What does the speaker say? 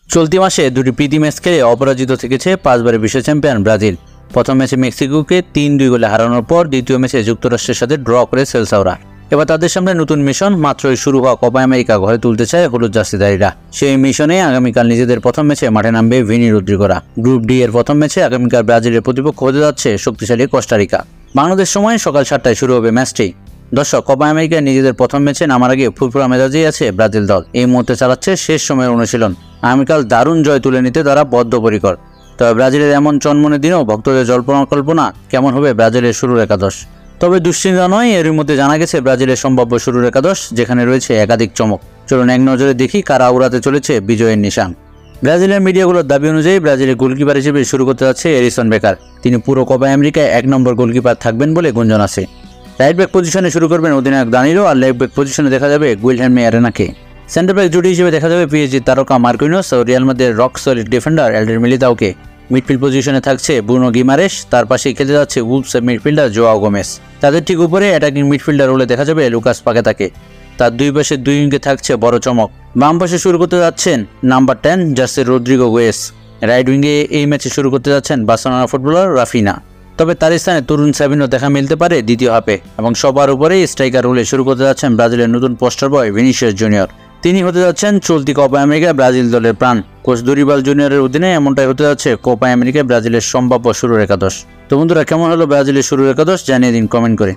চলতি মাসে দুটি প্রীতি ম্যাচ খেলে অপরাজিত থেকেছে 5 বারের বিশ্ব চ্যাম্পিয়ন ব্রাজিল। প্রথম ম্যাচে মেক্সিকোকে 3-2 গোলে হারানোর পর দ্বিতীয় ম্যাচে যুক্তরাষ্ট্রের সাথে ড্র করে সেলসাওরা। এবার তাদের সামনে নতুন মিশন, মাত্রই শুরু হওয়া কোপা আমেরিকা ঘরে তুলতে চায় হলুদ জার্সিধারীরা। সেই মিশনে আগামীকাল নিজেদের প্রথম ম্যাচে মাঠে নামবে ভিনি রদ্রিগোরা। গ্রুপ ডি এর প্রথম ম্যাচে আগামীকাল ব্রাজিলের প্রতিপক্ষ হতে যাচ্ছে শক্তিশালী কোস্টারিকা। বাংলাদেশ সময় সকাল 7টায় শুরু হবে ম্যাচটি। দর্শক, কোপা আমেরিকায় নিজেদের প্রথম ম্যাচে নামার আগে ফুরফুরা মেজাজেই আছে ব্রাজিল দল। এই মুহূর্তে চালাচ্ছে শেষ সময়ের অনুশীলন। আগামীকাল দারুণ জয় তুলে নিতে তারা বদ্ধপরিকর। তবে ব্রাজিলের এমন চনমনে দিনেও ভক্তদের জল্পনা কল্পনা কেমন হবে ব্রাজিলের শুরুর একাদশ। তবে দুশ্চিন্তা নয়, এরই মধ্যে জানা গেছে ব্রাজিলের সম্ভাব্য শুরুর একাদশ, যেখানে রয়েছে একাধিক চমক। চলুন এক নজরে দেখি কারা উড়াতে চলেছে বিজয়ের নিশান। ব্রাজিলের মিডিয়াগুলোর দাবি অনুযায়ী ব্রাজিলের গোলকিপার হিসেবে শুরু করতে যাচ্ছে এরিসন বেকার। তিনি পুরো কোপা আমেরিকায় 1 নম্বর গোলকিপার থাকবেন বলে গুঞ্জন আছে। রাইট ব্যাক পজিশনে শুরু করবেন অধিনায়ক দানিলো, আর লেফট ব্যাক পজিশনে দেখা যাবে গুইলহের্মে আরেনাকে। সেন্টার ব্যাক জুটি হিসেবে দেখা যাবে পিএসজি তারকা মার্কিনোস ও রিয়াল মাদ্রিদের রক সলিড ডিফেন্ডার এলডার মিলিতাওকে। মিডফিল্ড পজিশনে থাকছে ব্রুনো গিমারেশ, তার পাশেই খেলতে যাচ্ছে উলভসের মিডফিল্ডার জোয়াও গোমেস। তাদের ঠিক উপরে অ্যাটাকিং মিডফিল্ডার রোলে দেখা যাবে লুকাস পাকেতাকে। তার দুই পাশে দুই উইঙ্গে থাকছে বড় চমক। বাম পাশে শুরু করতে যাচ্ছেন number 10 jersey Rodrygo Goes. Right উইঙ্গে এই ম্যাচে শুরু করতে যাচ্ছেন বার্সেলোনা ফুটবলার রাফিনা। তবে তার স্থানে তরুণ সাবিনো দেখা মিলতে পারে দ্বিতীয় হাফে। এবং সবার উপরেই স্ট্রাইকার রোলে শুরু করতে যাচ্ছেন ব্রাজিলের নতুন পোস্টার বয় ভিনিসিয়াস জুনিয়র। তিনি হতে যাচ্ছেন চলতি কোপা আমেরিকা ব্রাজিল দলের প্রাণ। কোচ দরিবাল জুনিয়রের অধীনে এমনটাই হতে যাচ্ছে কোপা আমেরিকা ব্রাজিলের সম্ভাব্য শুরুর একাদশ। তো বন্ধুরা, কেমন হলো ব্রাজিলের শুরুর একাদশ জানিয়ে দিন কমেন্ট করে।